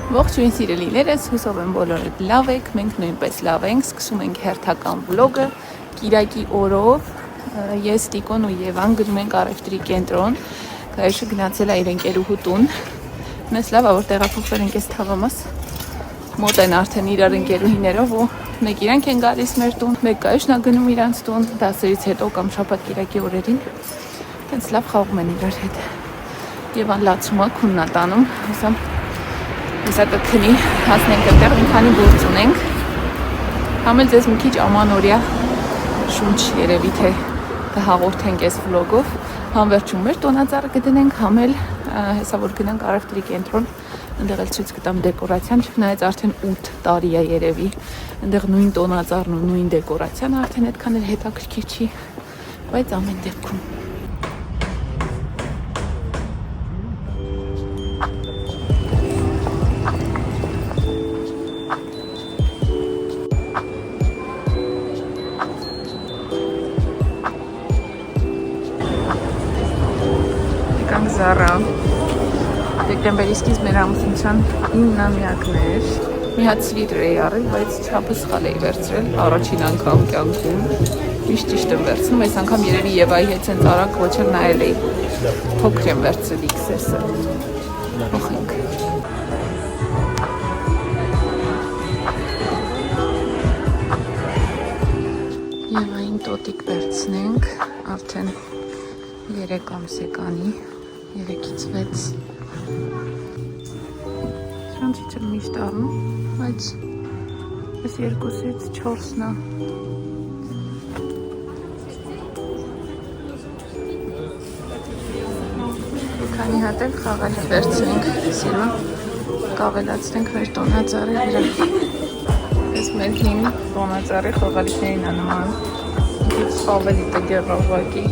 Ողջույն սիրելիներս, հուսով եմ բոլորդ լավ եք, մենք նույնպես լավ ենք, սկսում ենք հերթական վլոգը, Կիրակի օրով, ես Տիկոն ու Եվան գնում ենք առևտրի կենտրոն, Գայուշը գնացել է իր ընկերուհու տուն, մեզ լավ է, որ տեղափոխվել ենք այս թաղամաս, մոտ են արդեն իրար ընկերուհիներով ու մեկ իրանք են գալիս մեր տուն, մեկ Գայուշն է գնում իրանց տուն, դասերից հետո կամ շաբաթ Կիրակի օրերին, տենց լավ խաղում են իրար հետ, Եվան լացում է, քունն է տանում, հուսամ Հեսա կքնի, հասնենք այդտեղ մի քանի գործ ունենք, համ էլ ձեզ մի քիչ ամանորյա շունչ երևի թե կհաղորդենք այս վլոգով, համ վերջում մեր տոնածառը կդնենք, համ էլ հեսա որ գնանք առևտրի կենտրոն, ընդեղ էլ ցույց կտամ դեկորացիան, չնայած արդեն 8 տարի է երևի, ընդեղ նույն տոնածառն ու նույն դեկորացիան արդեն այդքան էլ հետաքրքիր չի, բայց ամեն դեպքում Զառա դեկտեմբերի սկիզբ մեր ամուսնության 9-ամյակներ մի հատ սվիտր էի առել, բայց չափը սխալ էի վերցրել առաջին անգամ կյանքում միշտ ճիշտ եմ վերցնում, այս անգամ երևի Եվայի հետ սենց արագ ոչ էլ նայել էի փոքր եմ վերցրել XS-ը փոխենք Եվային տոտիկ վերցնենք արդեն 3 ամս է կանի 3-ից 6 Սրանցից եմ միշտ առնում, բայց այս 2-ից 4-ն է Քանի հատ էլ խաղալիք վերցնենք, սիրուն կավելացնենք մեր տոնածառի վրա Այս մեր հին տոնածառի խաղալիքներին է նման Ինչ ավելի տգեղ ուղղակի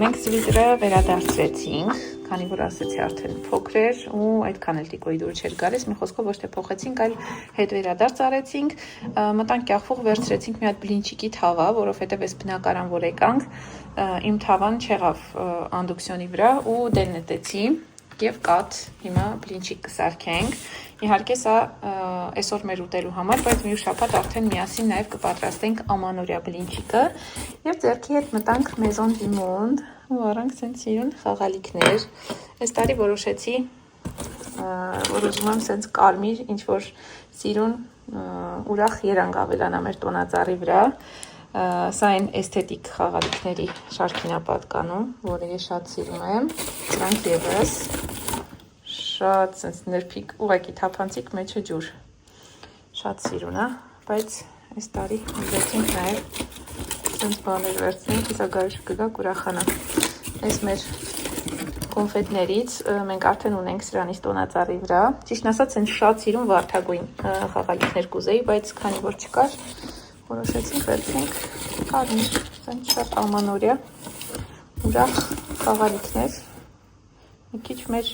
Մենք սվիտրը վերադարձրեցինք, քանի որ ասեցի արդեն փոքր էր ու այդքան էլ Տիկոյի դուր չէր գալիս, մի խոսքով ոչ թե փոխեցինք, այլ հետ վերադարձ արեցինք, մտանք կախվող վերցրեցինք մի հատ բլինչիկի թավա, որովհետև այս բնակարան որ եկանք, իմ թավան չեղավ անդուկցիոնի վրա ու դել նետեցի և կաթ հիմա բլինչիկ կսարքենք, իհարկե սա այսօր մեր ուտելու համար, բայց մի շաբաթ արդեն միասին նաև կպատրաստենք ամանորյա բլինչիկը և ձեռքի հետ մտանք Maison du Monde ու առանք սենց սիրուն խաղալիքներ, այս տարի որոշեցի, որ ուզում եմ սենց կարմիր, ինչ-որ սիրուն ուրախ երանգ ավելանա մեր տոնածառի վրա, սա այն էսթետիկ խաղալիքների շարքին է պատկանում, որը ես շատ սիրում եմ, սրանք ևս շատ սենց նրբիկ, ուղղակի թափանցիկ մեջը ջուր, շատ սիրուն է, բայց այս տարի ուզեցինք նաև սենց բաներ վերցնենք, իսա Գայուշը կգա կուրախանա, այս մեր կոնֆետներից մենք արդեն ունենք սրանից տոնածառի վրա, ճիշտ ասած սենց շատ սիրուն վարդագույն խաղալիքներ կուզեի, բայց քանի որ չկար, որոշեցինք վերցնենք կարմիր, սենց շատ ամանորյա, ուրախ խաղալիքներ, մի քիչ մեր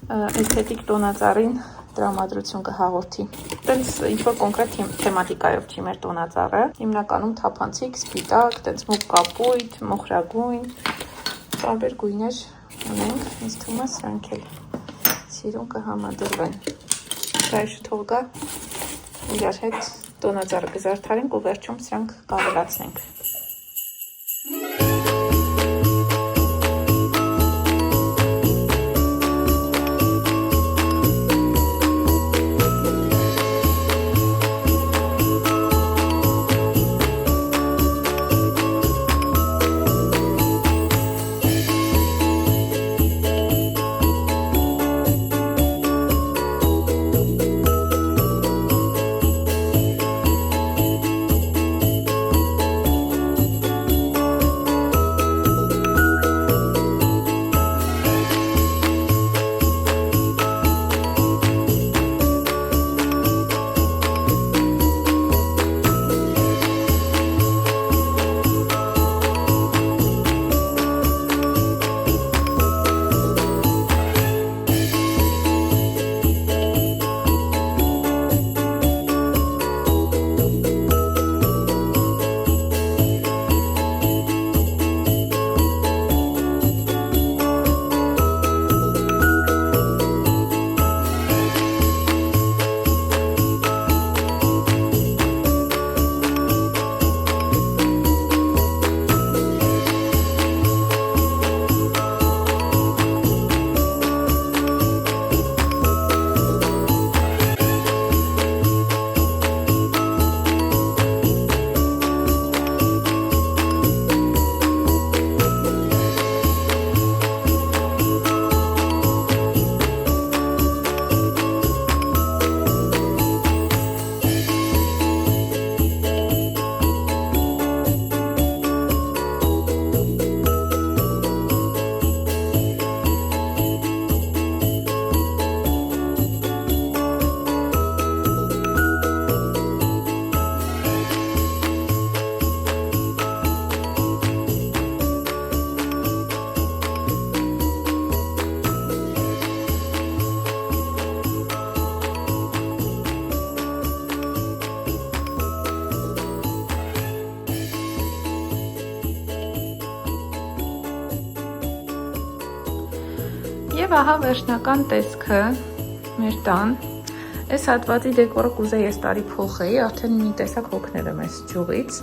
էսթետիկ տոնածառին տրամադրություն կհաղորդի։ Տենց ինչ-որ կոնկրետ թեմատիկայով չի մեր տոնածառը, հիմնականում թափանցիկ, սպիտակ, տենց մուգ կապույտ, մոխրագույն, տարբեր գույներ ունենք, ինձ թվում է սրանք էլ սիրուն կհամադրվեն։ Գայուշը թող գա, իրար հետ տոնածառը կզարդարենք ու վերջում սրանք կավելացնենք։ Եվ ահա վերջնական տեսքը մեր տան։ Այս հատվածի դեկորը կուզեի այս տարի փոխեի, արդեն մի տեսակ հոգնել եմ այս ճյուղից,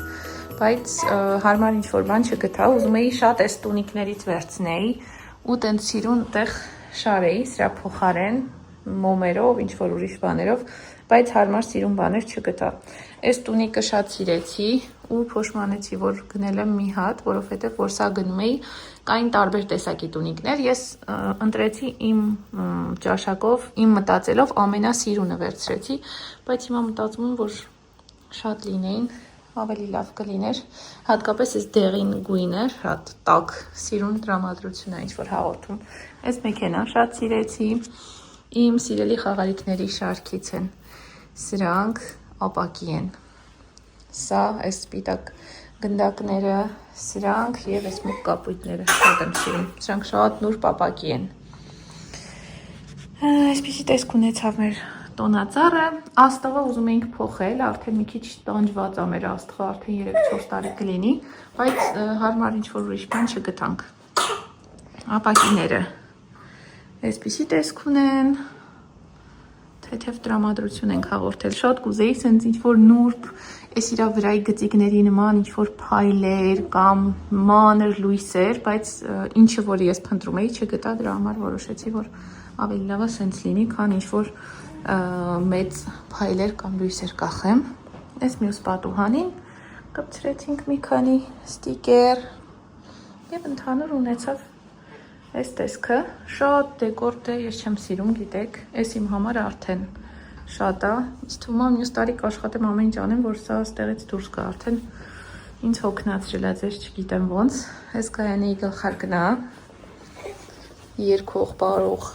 բայց հարմար ինչ-որ բան չգտա, ուզում էի շատ այս տունիկներից վերցնեի ու տենց սիրուն տեղ շարեի, սրա փոխարեն մոմերով, ինչ-որ ուրիշ բաներով, բայց հարմար սիրուն բաներ չգտա։ Այս տունիկը շատ սիրեցի ու փոշմանեցի, որ գնել եմ մի հատ, որովհետև որ սա գնում էի, կային տարբեր տեսակի տունիկներ, ես ընտրեցի իմ ճաշակով, իմ մտածելով ամենասիրունը վերցրեցի, բայց հիմա մտածում եմ, որ շատ լինեին, ավելի լավ կլիներ, հատկապես այս դեղին գույնը, շատ տաք սիրուն տրամադրություն է ինչ-որ հաղորդում։ Այս մեքենան շատ սիրեցի, իմ սիրելի խաղալիքների շարքից են, սրանք ապակի են, սա այս սպիտակ գնդակները, սրանք և այս մուկ կապույտները շատ եմ սիրում, սրանք շատ նուրբ ապակի են։ Այսպիսի տեսք ունեցավ մեր տոնածառը, աստղը ուզում էինք փոխել, արդեն մի քիչ տանջված է մեր աստղը, արդեն 3-4 տարի կլինի, բայց հարմար ինչ-որ ուրիշ բան չգտանք։ Ապակիները այսպիսի տեսք ունեն, թեթև տրամադրություն ենք հաղորդել, շատ կուզեի սենց ինչ-որ նուրբ, այս իրա վրայի գծիկների նման ինչ-որ փայլեր կամ մանր լույսեր, բայց ինչը որ ես փնտրում էի չգտա, դրա համար որոշեցի, որ ավելի լավ է սենց լինի, քան ինչ-որ մեծ փայլեր կամ լույսեր կախեմ։ Այս մյուս պատուհանին կպցրեցինք մի քանի ստիկեր և ընդհանուր ունեցավ այս տեսքը, շատ դեկորտ է, ես չեմ սիրում, գիտեք, այս իմ համար արդեն շատ է, ինձ թվում է մյուս տարի կաշխատեմ ամեն ինչ անեմ, որ սա ստեղից դուրս գա, արդեն ինձ հոգնացրել է, ձեզ չգիտեմ ոնց, այս կայանեի գլխարկն է, երկող բարող,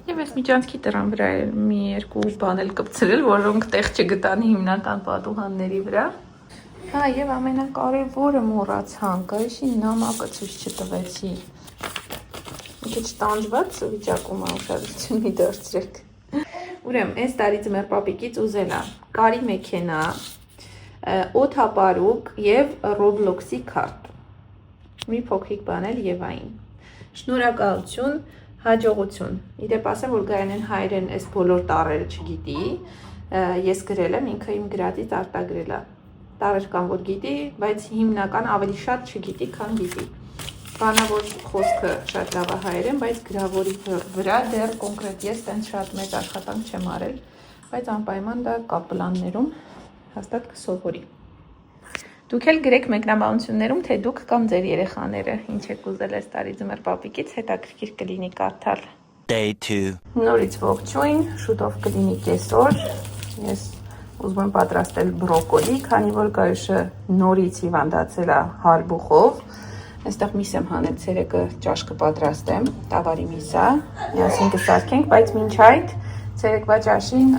Եվ այս միջանցքի տրան վրա մի երկու բան էլ կպցրել, որոնք տեղ չգտան հիմնական պատուհանների վրա։ Հա, և ամենակարևորը մոռացանք, այշի նամակը ցույց չտվեցի։ Մի քիչ տանջված վիճակում է, ուշադրություն մի դարձրեք։ Ուրեմն, այս տարի ձմեռ պապիկից ուզել է կարի մեքենա, օդապարուկ և Roblox-ի քարտ։ Մի փոքրիկ բան էլ Եվային։ Շնորհակալություն, հաջողություն։ Իդեպ ասեմ, որ Գայանեն հայերեն այս բոլոր տառերը չգիտի, ես գրել եմ, ինքը իմ գրածից արտագրել է։ Տառեր կան, որ գիտի, բայց հիմնական ավելի շատ չգիտի, քան գիտի։ Բանավոր խոսքը շատ լավ է հայերեն, բայց գրավորի վրա դեռ կոնկրետ ես տենց շատ մեծ աշխատանք չեմ արել, բայց անպայման դա կա պլաններում հաստատ կսովորի։ Դուք էլ գրեք մեկնաբանություններում, թե դուք կամ ձեր երեխաները ինչ եք ուզել այս տարի ձմեռ պապիկից, հետաքրքիր կլինի կարդալ։ Day 2 Նորից ողջույն, շուտով կլինի կեսօր, ես ուզում եմ պատրաստել բրոկոլի, քանի որ Գայուշը նորից հիվանդացել է հարբուխով, այստեղ միս եմ հանել, ցերեկը ճաշ կպատրաստեմ, տավարի միսա, միասին կսարքենք, բայց մինչ այդ ցերեկվա ճաշին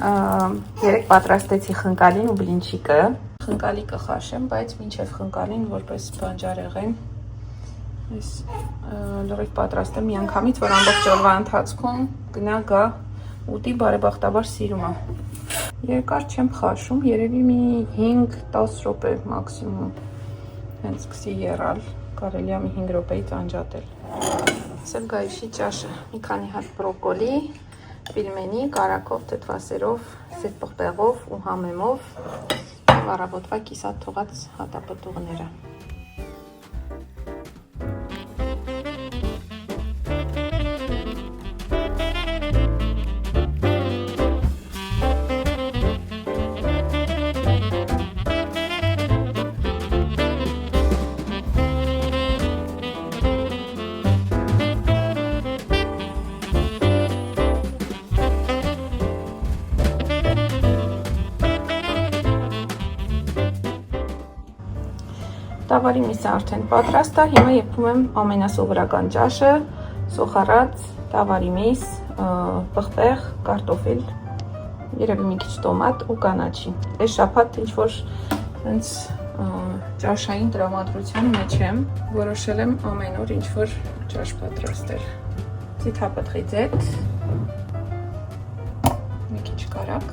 երեք պատրաստեցի խնկալին ու բլինչիկը, խնկալի կխաշեմ, բայց մինչև խնկալին որպես բանջարեղեն այս լրիվ պատրաստեմ մի անգամից, որ ամբողջ օրվա ընթացքում գնա գա ուտի բարեբախտաբար սիրում է։ Երկար չեմ խաշում, երևի մի 5-10 րոպե մաքսիմում հենց սկսի եռալ, կարելի է մի 5 րոպեից անջատել։ Սև Գայուշի ճաշը, մի քանի հատ բրոկոլի, պիլմենի, կարակով, թթվասերով, սև պղպեղով ու համեմով և առավոտվա կիսատ թողած հատապտուղները։ Տավարի միսը արդեն պատրաստ է, հիմա եփում եմ ամենասովորական ճաշը, սոխառած, տավարի միս, պղպեղ, կարտոֆիլ, երևի մի քիչ տոմատ ու կանաչի։ Այս շաբաթ ինչ-որ հենց ճաշային տրամադրության մեջ եմ, որոշել եմ ամեն օր ինչ-որ ճաշ պատրաստել։ Ձիթապտղի ձեթ, մի քիչ կարակ,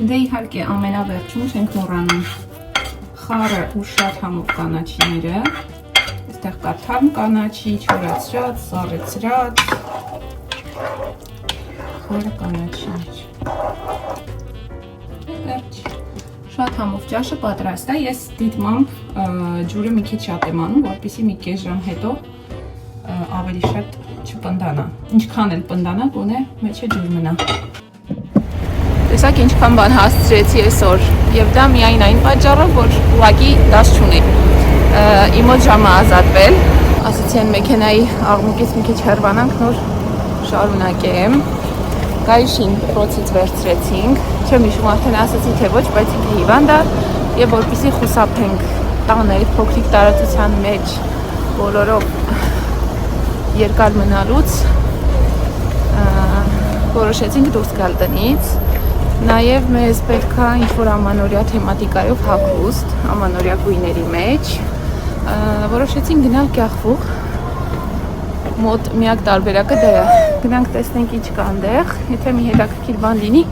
Դե իհարկե ամենավերջում չենք մոռանում խառը ու շատ համով կանաչիները, այստեղ կա թարմ կանաչի, չորացրած, սառեցրած, խառը կանաչիներ, վերջ, շատ համով ճաշը պատրաստ է, ես դիտմամբ ջուրը մի քիչ շատ եմ անում, որպեսզի մի կես ժամ հետո ավելի շատ չպնդանա, ինչքան էլ պնդանա, գոնե մեջը ջուր մնա։ Տեսակ ինչքան բան հասցրեցի այսօր եւ դա միայն այն պատճառով, որ ուղղակի դաս չունի։ Իմ մոտ ժամը ազատվել, ասացի են մեքենայի աղմուկից մի քիչ հեռվանանք, նոր շարունակեմ։ Գայշին փրոցից վերցրեցինք, չեմ հիշում արդեն ասացի թե ոչ, բայց ինքը հիվանդ է եւ որպեսզի խուսափենք տանը այդ փոքրիկ տարածության մեջ բոլորով երկար մնալուց որոշեցինք դուրս գալ տնից։ Նաև մեզ պետք է ինչ-որ ամանորյա թեմատիկայով հագուստ, ամանորյա գույների մեջ, որոշեցինք գնալ Կյախվուղ, մոտ միակ տարբերակը դա է, գնանք տեսնենք ինչ կա այնտեղ, եթե մի հետաքրքիր բան լինի,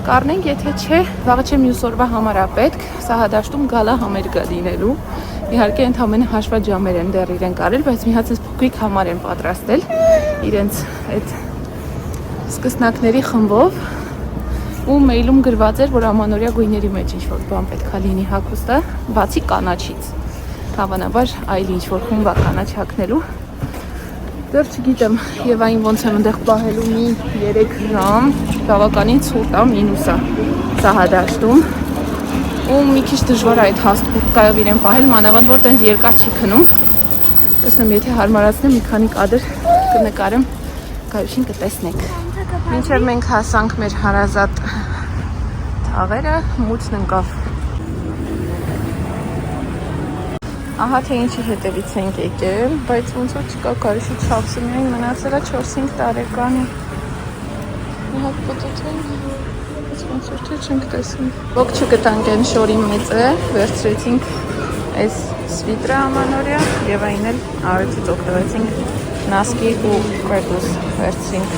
կառնենք, եթե չէ, վաղը չէ մյուս օրվա համար է պետք, Սահադաշտում գալա համերգ լինելու, իհարկե ընդամենը հաշված ժամեր են դեռ իրենք արել, բայց մի հատ փոքրիկ համար են պատրաստել իրենց այդ սկսնակների խմբով ու մեյլում գրված էր, որ ամանորյա գույների մեջ ինչ-որ բան պետք է լինի հագուստը, բացի կանաչից, հավանաբար այլ ինչ-որ խումբ է կանաչ հագնելու, դեռ չգիտեմ, եւ այն ոնց եմ այնտեղ պահելու մի 3 ժամ, բավականին ցուրտ է, մինուս է Սահադաշտում, ու մի քիչ դժվար է այդ հաստ կուրտկայով իրեն պահել, մանավանդ որ տենց երկար չի քնում, տեսնեմ, եթե հարմարացնեմ, մի քանի կադր կնկարեմ, գայուշին կտեսնեք։ Մինչև մենք հասանք մեր հարազատ թաղերը, մութն ընկավ։ Ահա թե ինչի հետևից ենք եկել, բայց ոնց որ չկա կարիշի չափսը, միայն մնացել է 4-5 տարեկանի։ Մի հատ պտտվենք, բայց ոնց որ թե չենք տեսնում։ Ոգ չգտանք են շորի մեծը, վերցրեցինք այս սվիտրը ամանորյա եւ այն էլ արեցից օգտվեցինք նասկի ու կրտուս վերցրինք։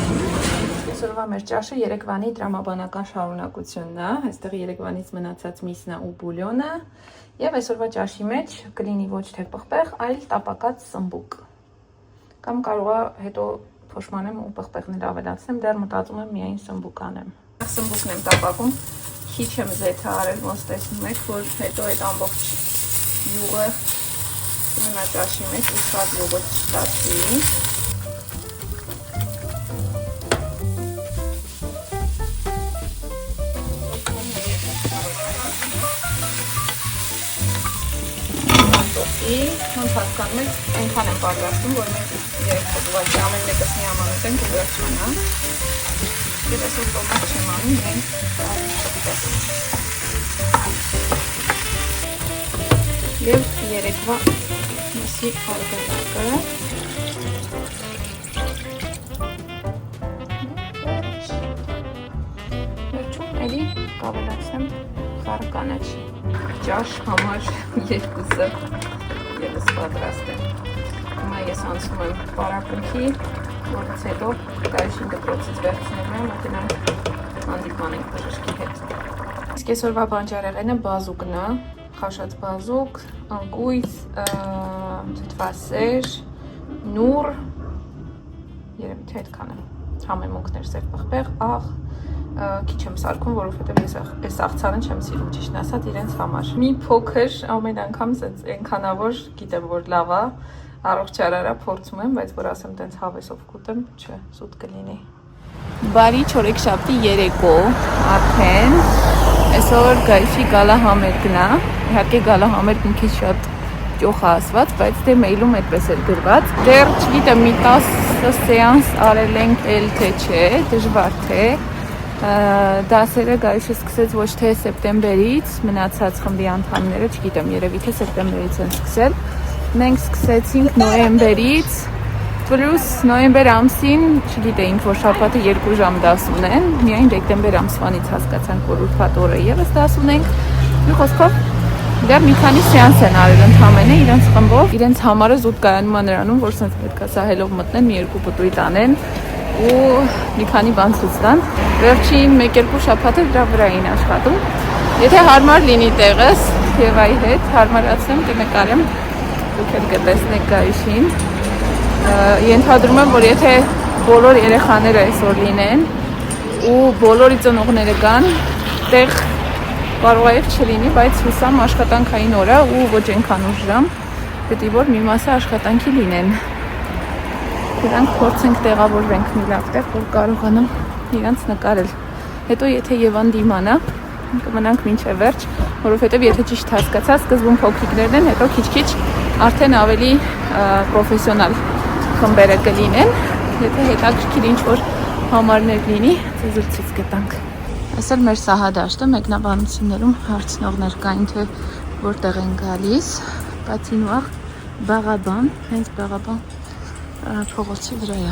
Այսօրվա մեր ճաշը Երևանի տրամաբանական շարունակությունն է, այստեղ Երևանից մնացած միսն է ու բուլյոնը, եւ այսօրվա ճաշի մեջ կլինի ոչ թե պղպեղ, այլ տապակած սմբուկ։ Կամ կարող է հետո փոշմանեմ ու պղպեղներ ավելացնեմ, դեռ մտածում եմ միայն սմբուկ անեմ։ Սմբուկն եմ տապակում, քիչ եմ զեթը արել, ոնց տեսնում եք, որ հետո այդ ամբողջ յուղը մնա ճաշի մեջ ու շատ յուղը չստացվի։ Ոնց հասկանում եք, այնքան եմ պատրաստում, որ մենք 3 ուղղակի ամեն մեկս մի ամանոց ենք ու վերջանա։ Եվ այսօր տոմատ չեմ անում, միայն պղպեղ։ Եվ երեկվա միսի արգելակը։ Վերջում էլի կավելացնեմ խառը կանաչի։ Ճաշ համար երկուսը ևս պատրաստ եմ։ Հիմա ես անցնում եմ պարապմունքի, որից հետո գայուշին դպրոցից վերցնեմ եմ ու գնանք հանդիպման ենք բժշկի հետ։ Իսկ այսօրվա բանջարեղենը բազուկն է, խաշած բազուկ, անկույց, թթվասեր, նուռ, երևի թե այդքանը, համեմունքներ, սև պղպեղ, աղ, քիչ եմ սարքում, որովհետև այս աղցանը չեմ սիրում ճիշտ ասած իրենց համար։ Մի փոքր ամեն անգամ այնքանավոր գիտեմ, որ լավ է, առողջարարա փորձում եմ, բայց որ ասեմ տենց հավեսով կուտեմ, չէ, սուտ կլինի։ Բարի չորեքշաբթի երեկո արդեն, այսօր գայշի գալա համերգն է, իհարկե գալա համերգ մի քիչ շատ ճոխ է ասված, բայց դե մեյլում այդպես էր գրված։ Դեռ չգիտեմ մի 10 սեանս արել ենք էլ թե չէ, դժվար թե։ Դասերը գալիս սկսեց ոչ թե սեպտեմբերից, մնացած խմբի անդամները, չգիտեմ, երևի թե սեպտեմբերից են սկսել։ Մենք սկսեցինք նոյեմբերից, պլյուս նոյեմբեր ամսին, չգիտեինք, որ շաբաթը 2 ժամ դաս ունեն, միայն դեկտեմբեր ամսվանից հասկացանք, որ ուրբաթ օրը ևս դաս ունենք։ Մի խոսքով դեռ մի քանի սեանս են արել ընդհանրապես իրենց խմբով, իրենց համարը զուտ կայանում է նրանում, որ սենց պետք է սահելով մտնեն, մի երկու պտույտ անեն ու մի քանի բան ցույց տան։ Վերջին 1-2 շաբաթը դրա վրա էին աշխատում։ Եթե հարմար լինի տեղս Եվայի հետ, հարմարացնեմ, կնկարեմ, դուք էլ կտեսնեք գայիշին։ Ենթադրում եմ, որ եթե բոլոր երեխաները այսօր լինեն ու բոլորի ծնողները կան, տեղ կարող է չլինի, բայց հուսամ աշխատանքային օր է ու ոչ այնքան ուշ ժամ, պետք է որ մի մասը աշխատանքի լինեն։ Դրանք փորձենք տեղավորվենք մի լավ տեղ, որ կարողանամ իրանց նկարել։ Հետո եթե Եվան դիմանա, կմնանք մինչև վերջ, որովհետև եթե ճիշտ հասկացա, սկզբում փոքրիկներն են, հետո քիչ-քիչ արդեն ավելի պրոֆեսիոնալ խմբերը կլինեն, եթե հետաքրքիր ինչ-որ համարներ լինի, ձեզ ցույց կտանք։ Այսօր մեր սահադաշտը մեկնաբանություններում հարցնողներ կային, թե որտեղ են գալիս, բացի նուաղ Բաղաբան, հենց Բաղաբան փողոցի վրա է։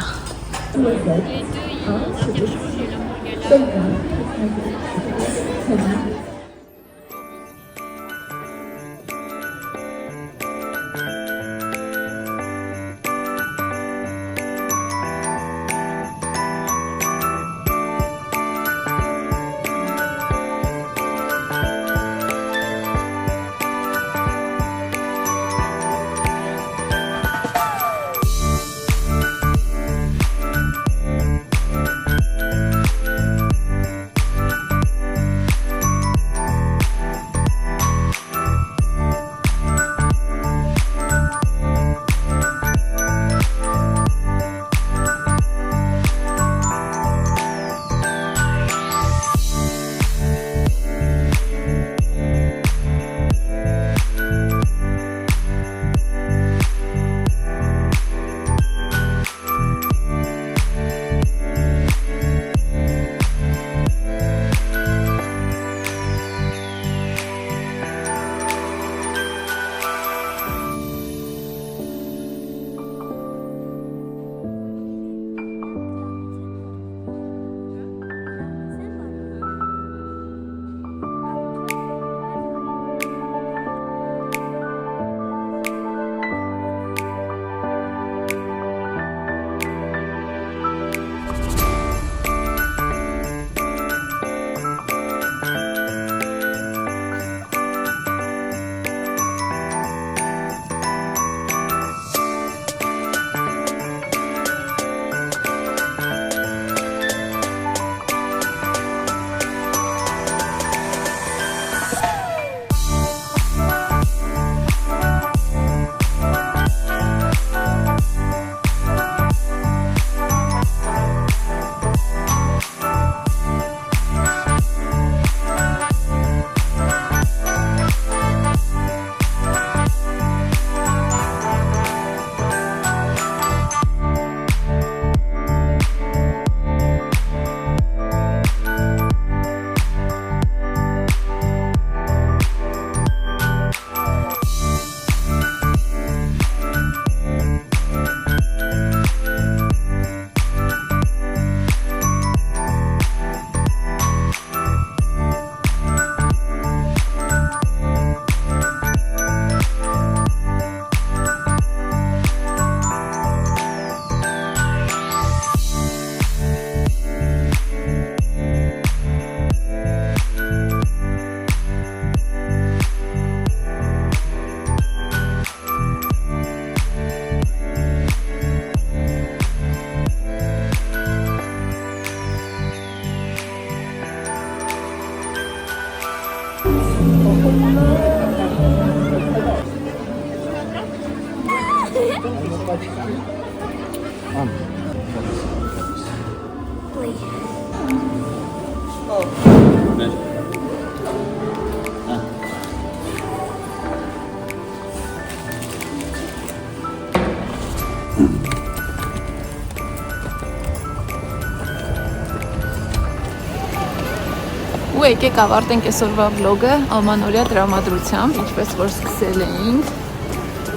Ու եկեք ավարտենք այսօրվա վլոգը ամանորյա տրամադրությամբ, ինչպես որ սկսել էինք։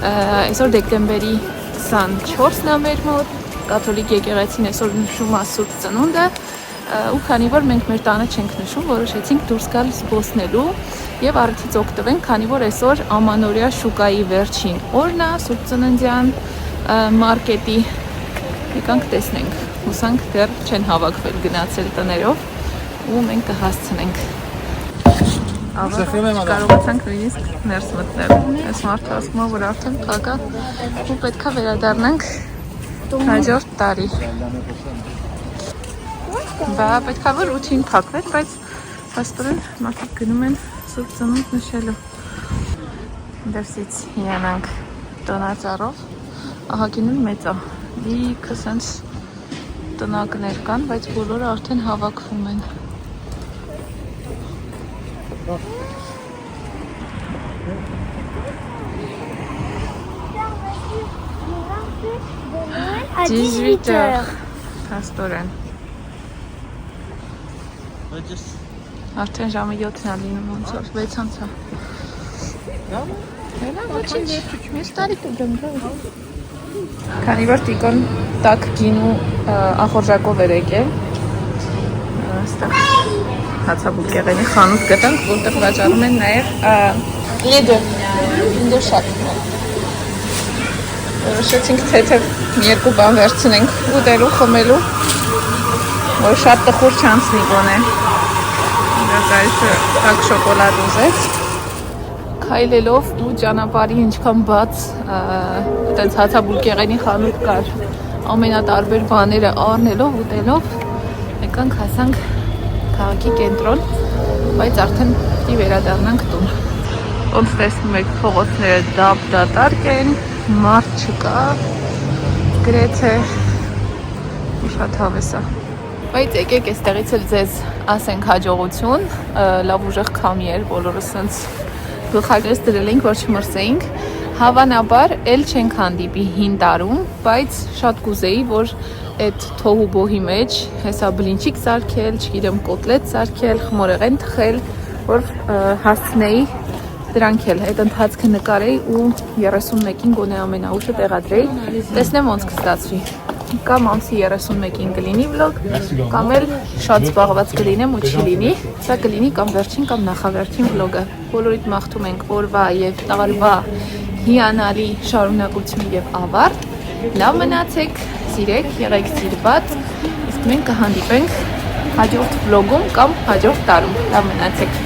Այսօր դեկտեմբերի 24-ն է մեր մոտ, կաթոլիկ եկեղեցին այսօր նշում է Սուրբ Ծնունդը, ու քանի որ մենք մեր տանը չենք նշում, որոշեցինք դուրս գալ զբոսնելու եւ առիթից օգտվենք, քանի որ այսօր ամանորյա շուկայի վերջին օրն է, Սուրբ Ծննդյան մարկետի։ Եկանք տեսնենք, հուսանք դեռ չեն հավաքվել գնացել տներով ու մենք կհասցնենք։ Կարողացանք նույնիսկ ներս մտնել։ Այս մարդը ասում է, որ արդեն փակ է ու պետքա վերադառնանք հաջորդ տարի։ Բա պետքա որ 8-ին փակվեր, բայց փաստորեն մարդիկ գնում են Սուրբ Ծնունդ նշելու։ Դրսից հիանանք տնածառով, ահագինուն մեծ է, լիքը սենց տնակներ կան, բայց բոլորը արդեն հավաքվում են։ Դիզվիտեր, փաստորեն։ Արդեն ժամը 7-ն է լինում, ոնց որ 6-ից է։ Հենա ոչինչ, ես տարի կգեմ։ Քանի որ Տիկոն տաք գինու ախորժակով էր եկել, այստեղ հացաբուլկեղենի խանութ գտանք, որտեղ վաճառում են նաև լեդը, ինդոշատ։ Որոշեցինք թեթև երկու բան վերցնենք ուտելու, խմելու, որ շատ տխուր չանցնի գոնե։ Այստեղ տաք շոկոլադ ուզեց։ Քայլելով ու ճանապարհի ինչքան բաց այդպես հացաբուլկեղենի խանութ կար, ամենատարբեր բաները առնելով, ուտելով, եկանք հասանք քաղաքի կենտրոն, բայց արդեն պիտի վերադառնանք տուն։ Ոնց տեսնում եք, փողոցները դատարկ են, մարդ չկա, գրեթե շատ հավես է։ Բայց եկեք այստեղից էլ ձեզ ասենք հաջողություն, լավ ուժեղ քամի էր, բոլորս սենց գլխարկես դրել ենք, որ չմրսեինք, հավանաբար էլ չենք հանդիպի հին տարում, բայց շատ կուզեի, որ այդ թոհու բոհի մեջ հեսա բլինչիկ սարքել, չգիտեմ կոտլետ սարքել, խմորեղեն թխել, որ հասցնեի դրանք էլ այդ ընթացքը նկարեի ու 31-ին գոնե ամենաուշը տեղադրեի, տեսնեմ ոնց կստացվի։ Կամ ամսի 31-ին կլինի վլոգ, կամ էլ շատ զբաղված կլինեմ ու չի լինի, սա կլինի կամ վերջին կամ նախավերջին վլոգը։ Բոլորիդ մաղթում ենք օրվա եւ տարվա հիանալի շարունակություն եւ ավարտ։ Լավ մնացեք, սիրեք, եղեք սիրված, իսկ մենք կհանդիպենք հաջորդ վլոգում կամ հաջորդ տարում։ Լավ մնացեք։